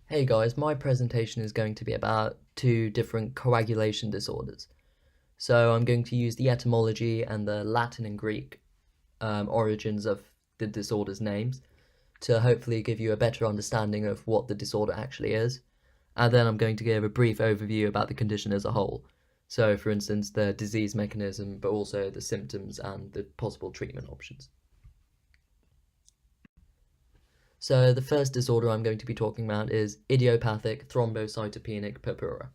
Hey guys, my presentation is going to be about two different coagulation disorders. So I'm going to use the etymology and the Latin and Greek origins of the disorders' names to hopefully give you a better understanding of what the disorder actually is. And then I'm going to give a brief overview about the condition as a whole. So for instance, the disease mechanism, but also the symptoms and the possible treatment options. So the first disorder I'm going to be talking about is idiopathic thrombocytopenic purpura.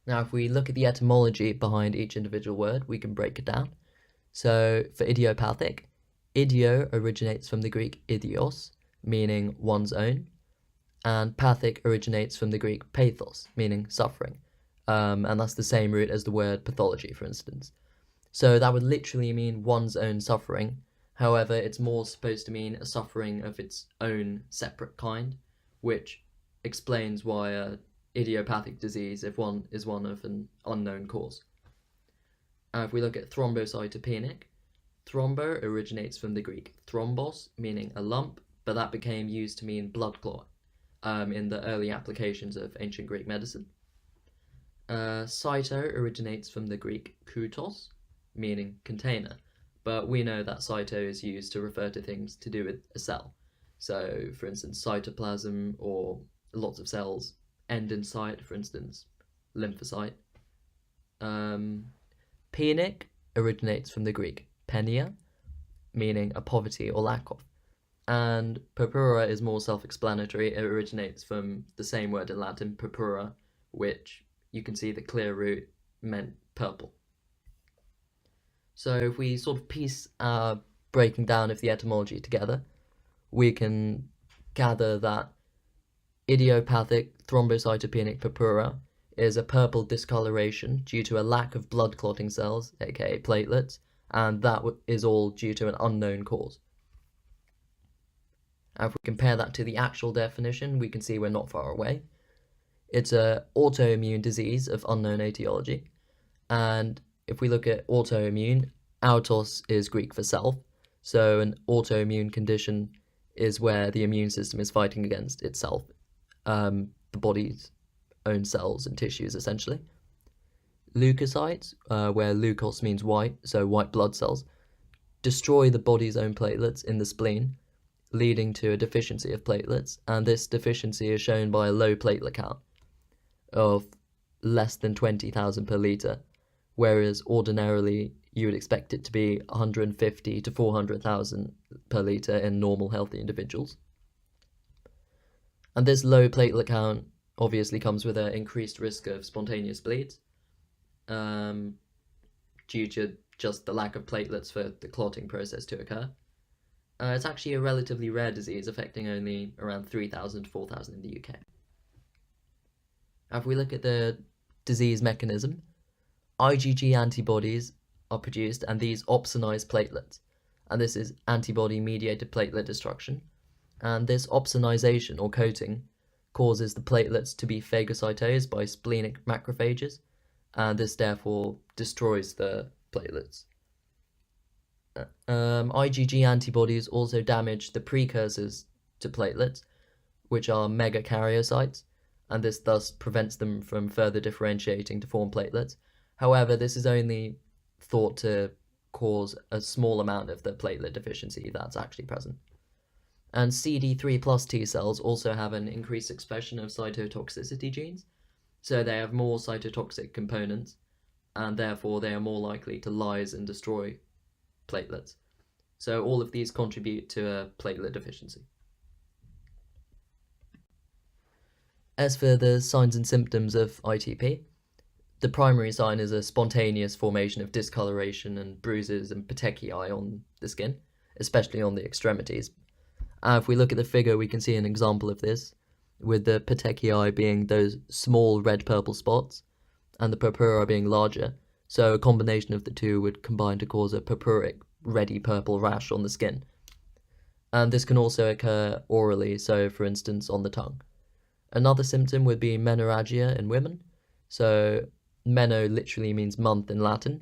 Now, if we look at the etymology behind each individual word, we can break it down. So for idiopathic, idio originates from the Greek idios, meaning one's own, and pathic originates from the Greek pathos, meaning suffering. And that's the same root as the word pathology, for instance. So that would literally mean one's own suffering. However, it's more supposed to mean a suffering of its own separate kind, which explains why a idiopathic disease is one of an unknown cause. If we look at thrombocytopenic, thrombo originates from the Greek thrombos, meaning a lump, but that became used to mean blood clot in the early applications of ancient Greek medicine. Cyto originates from the Greek koutos, meaning container, but we know that cyto is used to refer to things to do with a cell. So, for instance, cytoplasm or lots of cells end in cyte, for instance, lymphocyte. Penic originates from the Greek penia, meaning a poverty or lack of. And purpura is more self-explanatory. It originates from the same word in Latin, purpura, which you can see the clear root meant purple. So if we sort of piece our breaking down of the etymology together, we can gather that idiopathic thrombocytopenic purpura is a purple discoloration due to a lack of blood clotting cells, aka platelets, and that is all due to an unknown cause. And if we compare that to the actual definition, we can see we're not far away. It's an autoimmune disease of unknown etiology, and if we look at autoimmune, autos is Greek for self, so an autoimmune condition is where the immune system is fighting against itself, the body's own cells and tissues, essentially. Leukocytes, where leukos means white, so white blood cells, destroy the body's own platelets in the spleen, leading to a deficiency of platelets, and this deficiency is shown by a low platelet count of less than 20,000 per litre, whereas ordinarily you would expect it to be 150 to 400,000 per litre in normal healthy individuals. And this low platelet count obviously comes with an increased risk of spontaneous bleeds due to just the lack of platelets for the clotting process to occur. It's actually a relatively rare disease, affecting only around 3,000 to 4,000 in the UK. If we look at the disease mechanism, IgG antibodies are produced, and these opsonize platelets, and this is antibody-mediated platelet destruction. And this opsonization or coating causes the platelets to be phagocytosed by splenic macrophages, and this therefore destroys the platelets. IgG antibodies also damage the precursors to platelets, which are megakaryocytes, and this thus prevents them from further differentiating to form platelets. However, this is only thought to cause a small amount of the platelet deficiency that's actually present. And CD3 plus T cells also have an increased expression of cytotoxicity genes, so they have more cytotoxic components, and therefore they are more likely to lyse and destroy platelets. So all of these contribute to a platelet deficiency. As for the signs and symptoms of ITP, the primary sign is a spontaneous formation of discoloration and bruises and petechiae on the skin, especially on the extremities. If we look at the figure, we can see an example of this, with the petechiae being those small red-purple spots, and the purpura being larger, so a combination of the two would combine to cause a purpuric, reddy purple rash on the skin. And this can also occur orally, so for instance on the tongue. Another symptom would be menorrhagia in women, so meno literally means month in Latin,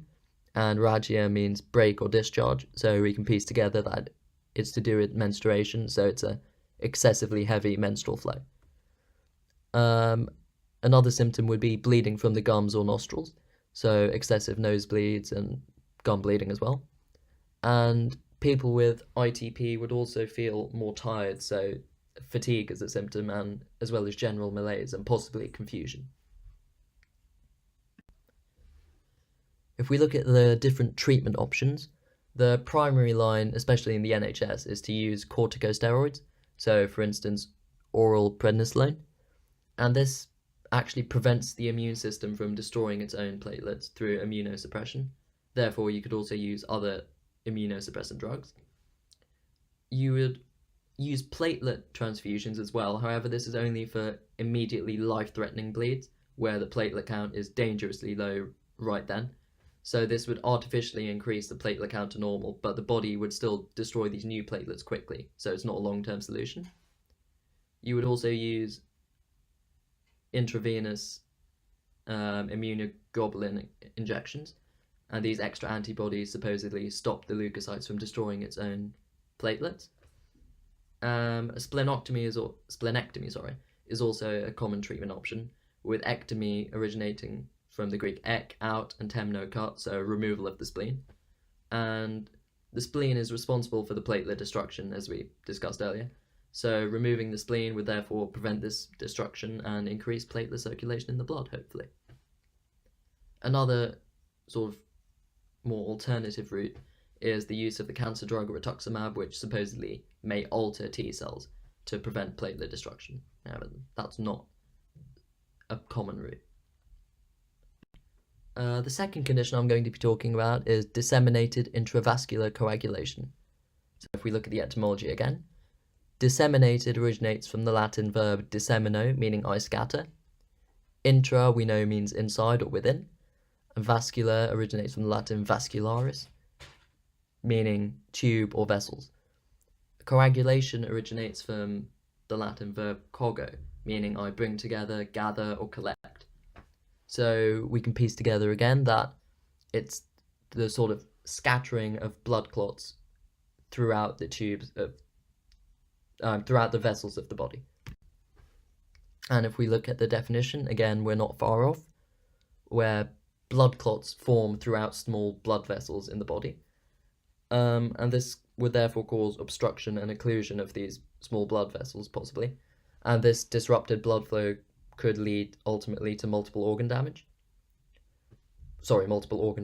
and rhagia means break or discharge, so we can piece together that it's to do with menstruation, so it's a excessively heavy menstrual flow. Another symptom would be bleeding from the gums or nostrils, so excessive nosebleeds and gum bleeding as well. And people with ITP would also feel more tired, so fatigue is a symptom, and as well as general malaise and possibly confusion. If we look at the different treatment options, the primary line, especially in the NHS, is to use corticosteroids, so for instance, oral prednisolone, and this actually prevents the immune system from destroying its own platelets through immunosuppression. Therefore, you could also use other immunosuppressant drugs. You would use platelet transfusions as well. However, this is only for immediately life-threatening bleeds, where the platelet count is dangerously low right then. So this would artificially increase the platelet count to normal, but the body would still destroy these new platelets quickly, so it's not a long-term solution. You would also use intravenous immunoglobulin injections, and these extra antibodies supposedly stop the leukocytes from destroying its own platelets. A splenectomy is also a common treatment option, with ectomy originating from the Greek ek, out, and temno, cut, so removal of the spleen. And the spleen is responsible for the platelet destruction, as we discussed earlier. So removing the spleen would therefore prevent this destruction and increase platelet circulation in the blood, hopefully. Another sort of more alternative route is the use of the cancer drug rituximab, which supposedly may alter T cells to prevent platelet destruction. However, that's not a common route. The second condition I'm going to be talking about is disseminated intravascular coagulation. So if we look at the etymology again, disseminated originates from the Latin verb dissemino, meaning I scatter. Intra, we know, means inside or within. And vascular originates from the Latin vascularis, meaning tube or vessels. Coagulation originates from the Latin verb cogo, meaning I bring together, gather, or collect. So we can piece together again that it's the sort of scattering of blood clots throughout the tubes of throughout the vessels of the body. And if we look at the definition, again, we're not far off, where blood clots form throughout small blood vessels in the body. And this would therefore cause obstruction and occlusion of these small blood vessels, possibly. And this disrupted blood flow could lead ultimately to multiple organ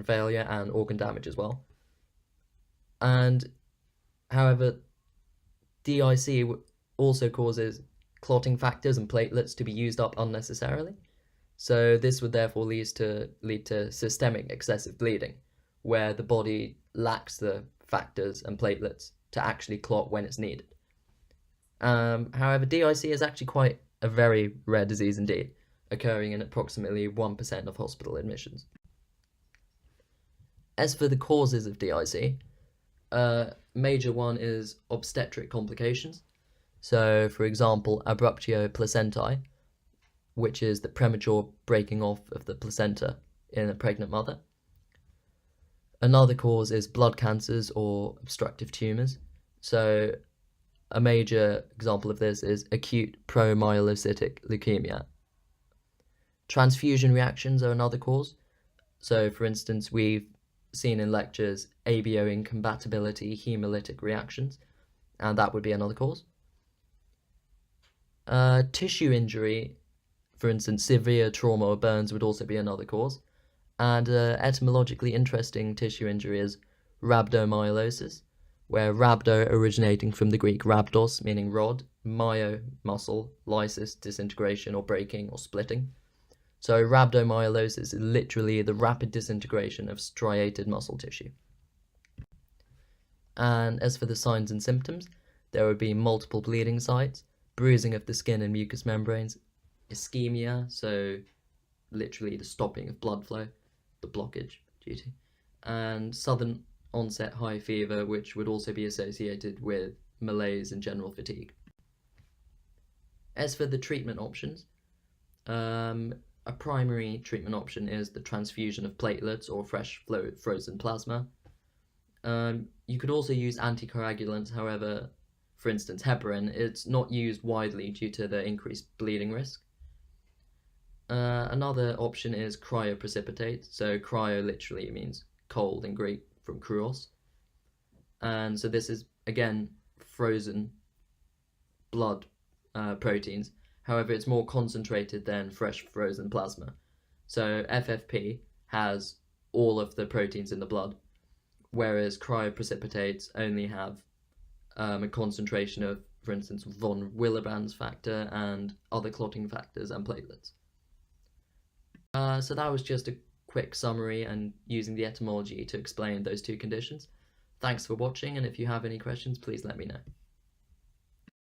failure and organ damage as well. And however, DIC also causes clotting factors and platelets to be used up unnecessarily. So this would therefore lead to systemic excessive bleeding, where the body lacks the factors and platelets to actually clot when it's needed. However, DIC is actually quite a very rare disease indeed, occurring in approximately 1% of hospital admissions. As for the causes of DIC, a major one is obstetric complications. So, for example, abruptio placentae, which is the premature breaking off of the placenta in a pregnant mother. Another cause is blood cancers or obstructive tumours. So, a major example of this is acute promyelocytic leukemia. Transfusion reactions are another cause. So, for instance, we've seen in lectures ABO incompatibility hemolytic reactions, and that would be another cause. Tissue injury, for instance, severe trauma or burns, would also be another cause. And etymologically interesting tissue injury is rhabdomyolysis, where rhabdo originating from the Greek rhabdos, meaning rod, myo, muscle, lysis, disintegration or breaking or splitting. So rhabdomyolysis is literally the rapid disintegration of striated muscle tissue. And as for the signs and symptoms, there would be multiple bleeding sites, bruising of the skin and mucous membranes, ischemia, so literally the stopping of blood flow, the blockage due to, and sudden onset high fever, which would also be associated with malaise and general fatigue. As for the treatment options, a primary treatment option is the transfusion of platelets or fresh frozen plasma. You could also use anticoagulants, however, for instance, heparin, it's not used widely due to the increased bleeding risk. Another option is cryoprecipitate. So cryo literally means cold in Greek, from kruos. And so this is, again, frozen blood proteins. However, it's more concentrated than fresh frozen plasma. So FFP has all of the proteins in the blood, whereas cryoprecipitates only have a concentration of, for instance, von Willebrand's factor and other clotting factors and platelets. So that was just a quick summary and using the etymology to explain those two conditions. Thanks for watching, and if you have any questions, please let me know.